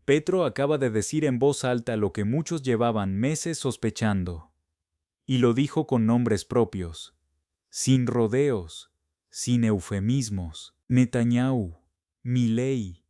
Petro acaba de decir en voz alta lo que muchos llevaban meses sospechando. Y lo dijo con nombres propios, sin rodeos, sin eufemismos. Netanyahu, Milei,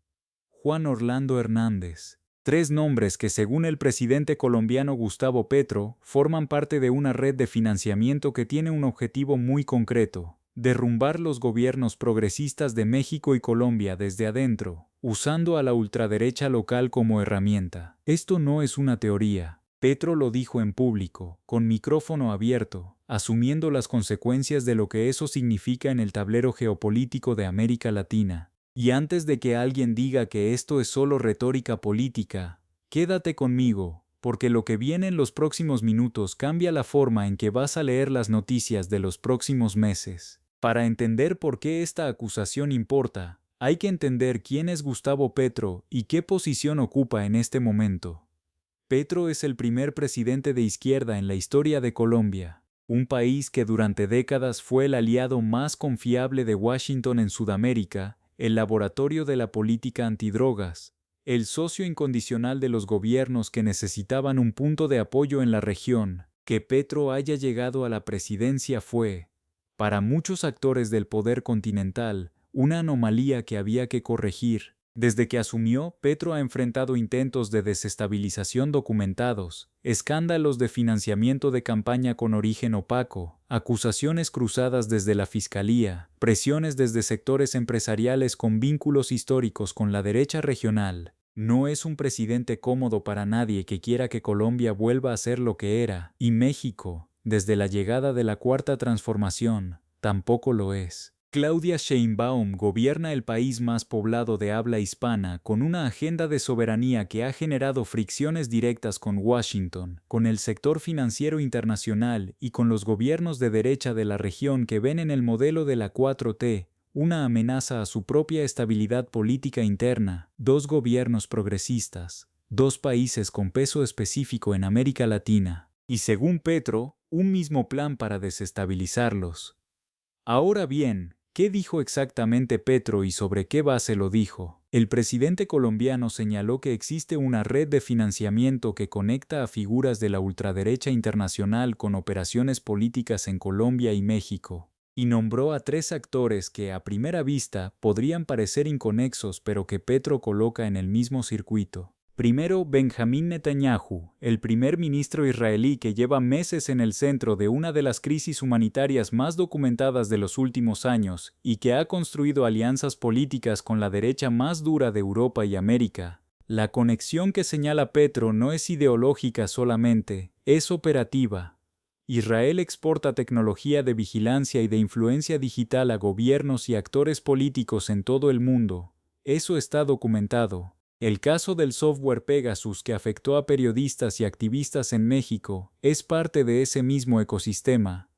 Juan Orlando Hernández. Tres nombres que, según el presidente colombiano Gustavo Petro, forman parte de una red de financiamiento que tiene un objetivo muy concreto: derrumbar los gobiernos progresistas de México y Colombia desde adentro, usando a la ultraderecha local como herramienta. Esto no es una teoría. Petro lo dijo en público, con micrófono abierto, asumiendo las consecuencias de lo que eso significa en el tablero geopolítico de América Latina. Y antes de que alguien diga que esto es solo retórica política, quédate conmigo, porque lo que viene en los próximos minutos cambia la forma en que vas a leer las noticias de los próximos meses. Para entender por qué esta acusación importa, hay que entender quién es Gustavo Petro y qué posición ocupa en este momento. Petro es el primer presidente de izquierda en la historia de Colombia, un país que durante décadas fue el aliado más confiable de Washington en Sudamérica, el laboratorio de la política antidrogas, el socio incondicional de los gobiernos que necesitaban un punto de apoyo en la región. Que Petro haya llegado a la presidencia fue, para muchos actores del poder continental, una anomalía que había que corregir. Desde que asumió, Petro ha enfrentado intentos de desestabilización documentados, escándalos de financiamiento de campaña con origen opaco, acusaciones cruzadas desde la Fiscalía, presiones desde sectores empresariales con vínculos históricos con la derecha regional. No es un presidente cómodo para nadie que quiera que Colombia vuelva a ser lo que era, y México, desde la llegada de la Cuarta Transformación, tampoco lo es. Claudia Sheinbaum gobierna el país más poblado de habla hispana con una agenda de soberanía que ha generado fricciones directas con Washington, con el sector financiero internacional y con los gobiernos de derecha de la región que ven en el modelo de la 4T una amenaza a su propia estabilidad política interna. Dos gobiernos progresistas, dos países con peso específico en América Latina, y según Petro, un mismo plan para desestabilizarlos. Ahora bien, ¿qué dijo exactamente Petro y sobre qué base lo dijo? El presidente colombiano señaló que existe una red de financiamiento que conecta a figuras de la ultraderecha internacional con operaciones políticas en Colombia y México, y nombró a tres actores que a primera vista podrían parecer inconexos pero que Petro coloca en el mismo circuito. Primero, Benjamín Netanyahu, el primer ministro israelí que lleva meses en el centro de una de las crisis humanitarias más documentadas de los últimos años y que ha construido alianzas políticas con la derecha más dura de Europa y América. La conexión que señala Petro no es ideológica solamente, es operativa. Israel exporta tecnología de vigilancia y de influencia digital a gobiernos y actores políticos en todo el mundo. Eso está documentado. El caso del software Pegasus que afectó a periodistas y activistas en México es parte de ese mismo ecosistema.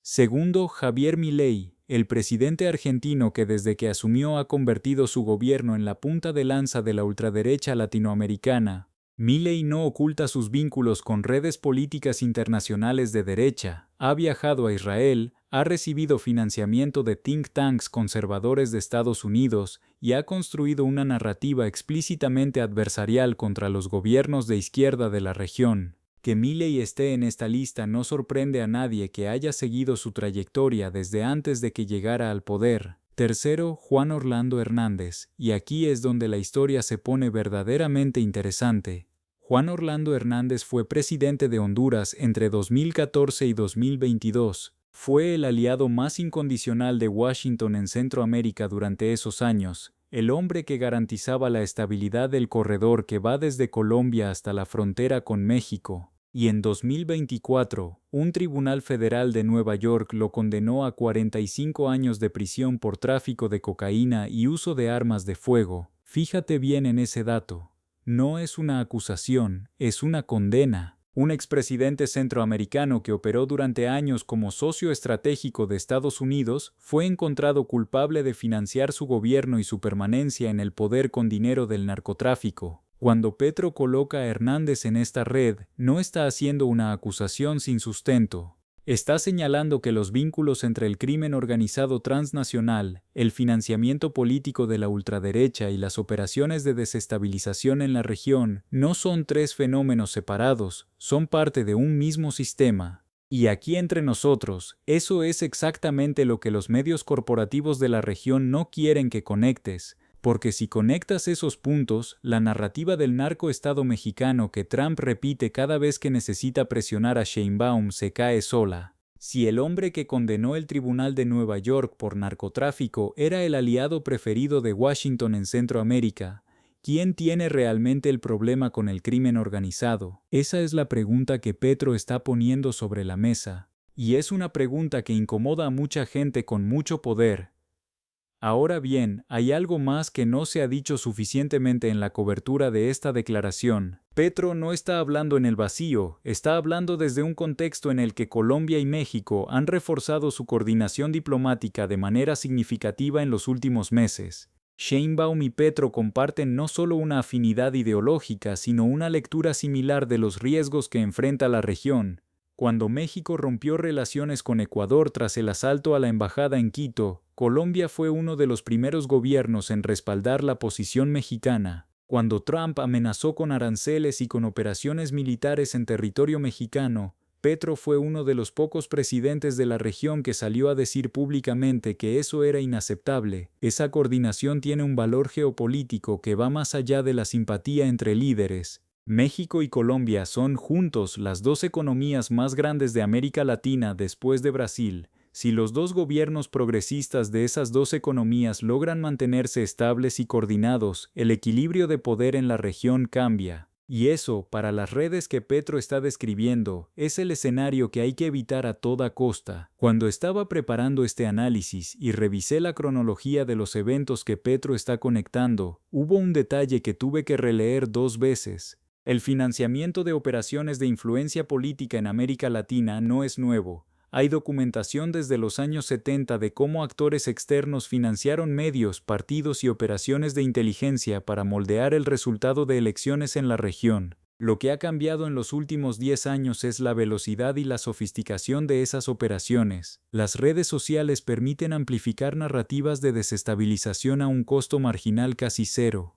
Segundo, Javier Milei, el presidente argentino que desde que asumió ha convertido su gobierno en la punta de lanza de la ultraderecha latinoamericana. Milei no oculta sus vínculos con redes políticas internacionales de derecha, ha viajado a Israel, ha recibido financiamiento de think tanks conservadores de Estados Unidos y ha construido una narrativa explícitamente adversarial contra los gobiernos de izquierda de la región. Que Milei esté en esta lista no sorprende a nadie que haya seguido su trayectoria desde antes de que llegara al poder. Tercero, Juan Orlando Hernández, y aquí es donde la historia se pone verdaderamente interesante. Juan Orlando Hernández fue presidente de Honduras entre 2014 y 2022. Fue el aliado más incondicional de Washington en Centroamérica durante esos años, el hombre que garantizaba la estabilidad del corredor que va desde Colombia hasta la frontera con México. Y en 2024, un tribunal federal de Nueva York lo condenó a 45 años de prisión por tráfico de cocaína y uso de armas de fuego. Fíjate bien en ese dato. No es una acusación, es una condena. Un expresidente centroamericano que operó durante años como socio estratégico de Estados Unidos fue encontrado culpable de financiar su gobierno y su permanencia en el poder con dinero del narcotráfico. Cuando Petro coloca a Hernández en esta red, no está haciendo una acusación sin sustento. Está señalando que los vínculos entre el crimen organizado transnacional, el financiamiento político de la ultraderecha y las operaciones de desestabilización en la región no son tres fenómenos separados, son parte de un mismo sistema. Y aquí entre nosotros, eso es exactamente lo que los medios corporativos de la región no quieren que conectes, porque si conectas esos puntos, la narrativa del narcoestado mexicano que Trump repite cada vez que necesita presionar a Sheinbaum se cae sola. Si el hombre que condenó el Tribunal de Nueva York por narcotráfico era el aliado preferido de Washington en Centroamérica, ¿quién tiene realmente el problema con el crimen organizado? Esa es la pregunta que Petro está poniendo sobre la mesa, y es una pregunta que incomoda a mucha gente con mucho poder. Ahora bien, hay algo más que no se ha dicho suficientemente en la cobertura de esta declaración. Petro no está hablando en el vacío, está hablando desde un contexto en el que Colombia y México han reforzado su coordinación diplomática de manera significativa en los últimos meses. Sheinbaum y Petro comparten no solo una afinidad ideológica, sino una lectura similar de los riesgos que enfrenta la región. Cuando México rompió relaciones con Ecuador tras el asalto a la embajada en Quito, Colombia fue uno de los primeros gobiernos en respaldar la posición mexicana. Cuando Trump amenazó con aranceles y con operaciones militares en territorio mexicano, Petro fue uno de los pocos presidentes de la región que salió a decir públicamente que eso era inaceptable. Esa coordinación tiene un valor geopolítico que va más allá de la simpatía entre líderes. México y Colombia son juntos las dos economías más grandes de América Latina después de Brasil. Si los dos gobiernos progresistas de esas dos economías logran mantenerse estables y coordinados, el equilibrio de poder en la región cambia. Y eso, para las redes que Petro está describiendo, es el escenario que hay que evitar a toda costa. Cuando estaba preparando este análisis y revisé la cronología de los eventos que Petro está conectando, hubo un detalle que tuve que releer 2 veces. El financiamiento de operaciones de influencia política en América Latina no es nuevo. Hay documentación desde los años 70 de cómo actores externos financiaron medios, partidos y operaciones de inteligencia para moldear el resultado de elecciones en la región. Lo que ha cambiado en los últimos 10 años es la velocidad y la sofisticación de esas operaciones. Las redes sociales permiten amplificar narrativas de desestabilización a un costo marginal casi cero.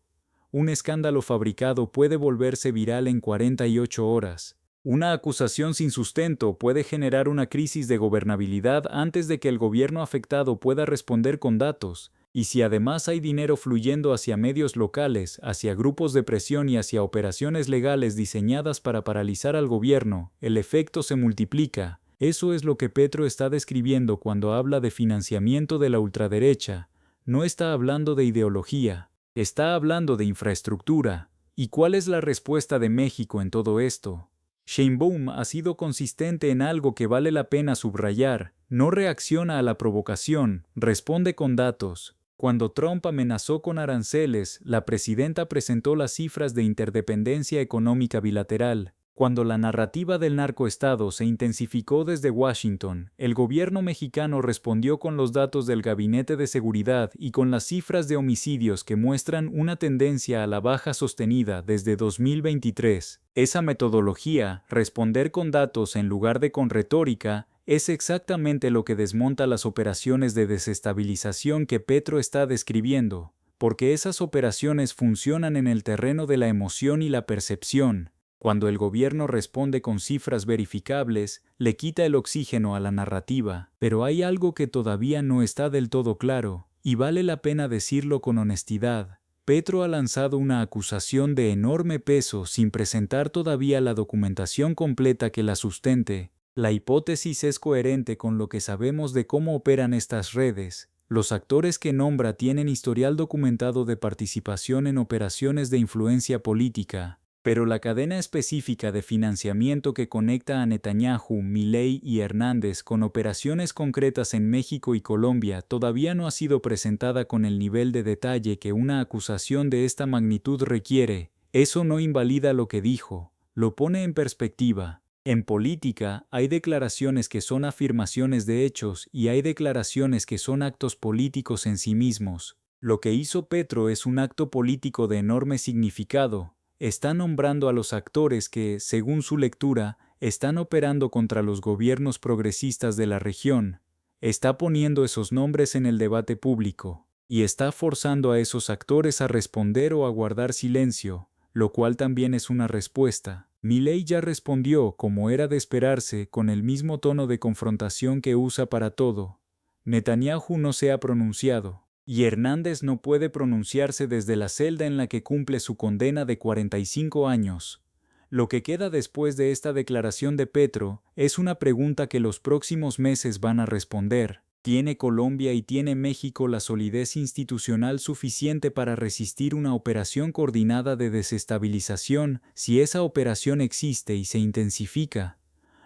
Un escándalo fabricado puede volverse viral en 48 horas. Una acusación sin sustento puede generar una crisis de gobernabilidad antes de que el gobierno afectado pueda responder con datos. Y si además hay dinero fluyendo hacia medios locales, hacia grupos de presión y hacia operaciones legales diseñadas para paralizar al gobierno, el efecto se multiplica. Eso es lo que Petro está describiendo cuando habla de financiamiento de la ultraderecha. No está hablando de ideología. Está hablando de infraestructura. ¿Y cuál es la respuesta de México en todo esto? Sheinbaum ha sido consistente en algo que vale la pena subrayar. No reacciona a la provocación, responde con datos. Cuando Trump amenazó con aranceles, la presidenta presentó las cifras de interdependencia económica bilateral. Cuando la narrativa del narcoestado se intensificó desde Washington, el gobierno mexicano respondió con los datos del Gabinete de Seguridad y con las cifras de homicidios que muestran una tendencia a la baja sostenida desde 2023. Esa metodología, responder con datos en lugar de con retórica, es exactamente lo que desmonta las operaciones de desestabilización que Petro está describiendo, porque esas operaciones funcionan en el terreno de la emoción y la percepción. Cuando el gobierno responde con cifras verificables, le quita el oxígeno a la narrativa. Pero hay algo que todavía no está del todo claro, y vale la pena decirlo con honestidad. Petro ha lanzado una acusación de enorme peso sin presentar todavía la documentación completa que la sustente. La hipótesis es coherente con lo que sabemos de cómo operan estas redes. Los actores que nombra tienen historial documentado de participación en operaciones de influencia política. Pero la cadena específica de financiamiento que conecta a Netanyahu, Milei y Hernández con operaciones concretas en México y Colombia todavía no ha sido presentada con el nivel de detalle que una acusación de esta magnitud requiere. Eso no invalida lo que dijo, lo pone en perspectiva. En política hay declaraciones que son afirmaciones de hechos y hay declaraciones que son actos políticos en sí mismos. Lo que hizo Petro es un acto político de enorme significado. Está nombrando a los actores que, según su lectura, están operando contra los gobiernos progresistas de la región, está poniendo esos nombres en el debate público, y está forzando a esos actores a responder o a guardar silencio, lo cual también es una respuesta. Milei ya respondió, como era de esperarse, con el mismo tono de confrontación que usa para todo. Netanyahu no se ha pronunciado, y Hernández no puede pronunciarse desde la celda en la que cumple su condena de 45 años. Lo que queda después de esta declaración de Petro es una pregunta que los próximos meses van a responder. ¿Tiene Colombia y tiene México la solidez institucional suficiente para resistir una operación coordinada de desestabilización si esa operación existe y se intensifica?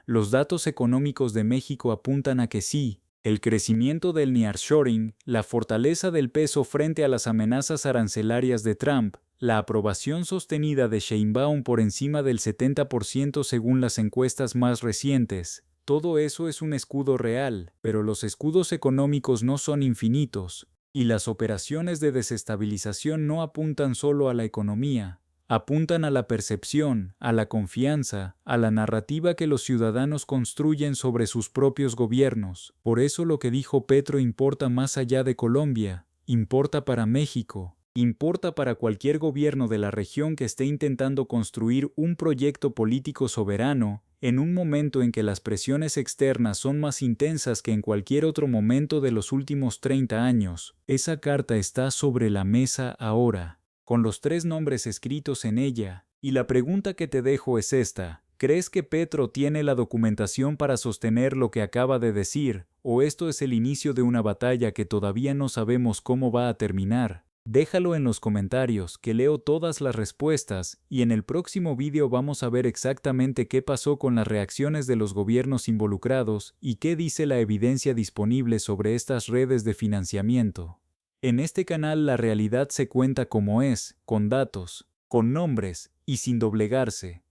Los datos económicos de México apuntan a que sí. El crecimiento del nearshoring, la fortaleza del peso frente a las amenazas arancelarias de Trump, la aprobación sostenida de Sheinbaum por encima del 70% según las encuestas más recientes, todo eso es un escudo real, pero los escudos económicos no son infinitos, y las operaciones de desestabilización no apuntan solo a la economía. Apuntan a la percepción, a la confianza, a la narrativa que los ciudadanos construyen sobre sus propios gobiernos. Por eso lo que dijo Petro importa más allá de Colombia, importa para México, importa para cualquier gobierno de la región que esté intentando construir un proyecto político soberano, en un momento en que las presiones externas son más intensas que en cualquier otro momento de los últimos 30 años. Esa carta está sobre la mesa ahora, con los 3 nombres escritos en ella, y la pregunta que te dejo es esta: ¿crees que Petro tiene la documentación para sostener lo que acaba de decir, o esto es el inicio de una batalla que todavía no sabemos cómo va a terminar? Déjalo en los comentarios, que leo todas las respuestas, y en el próximo vídeo vamos a ver exactamente qué pasó con las reacciones de los gobiernos involucrados y qué dice la evidencia disponible sobre estas redes de financiamiento. En este canal la realidad se cuenta como es, con datos, con nombres y sin doblegarse.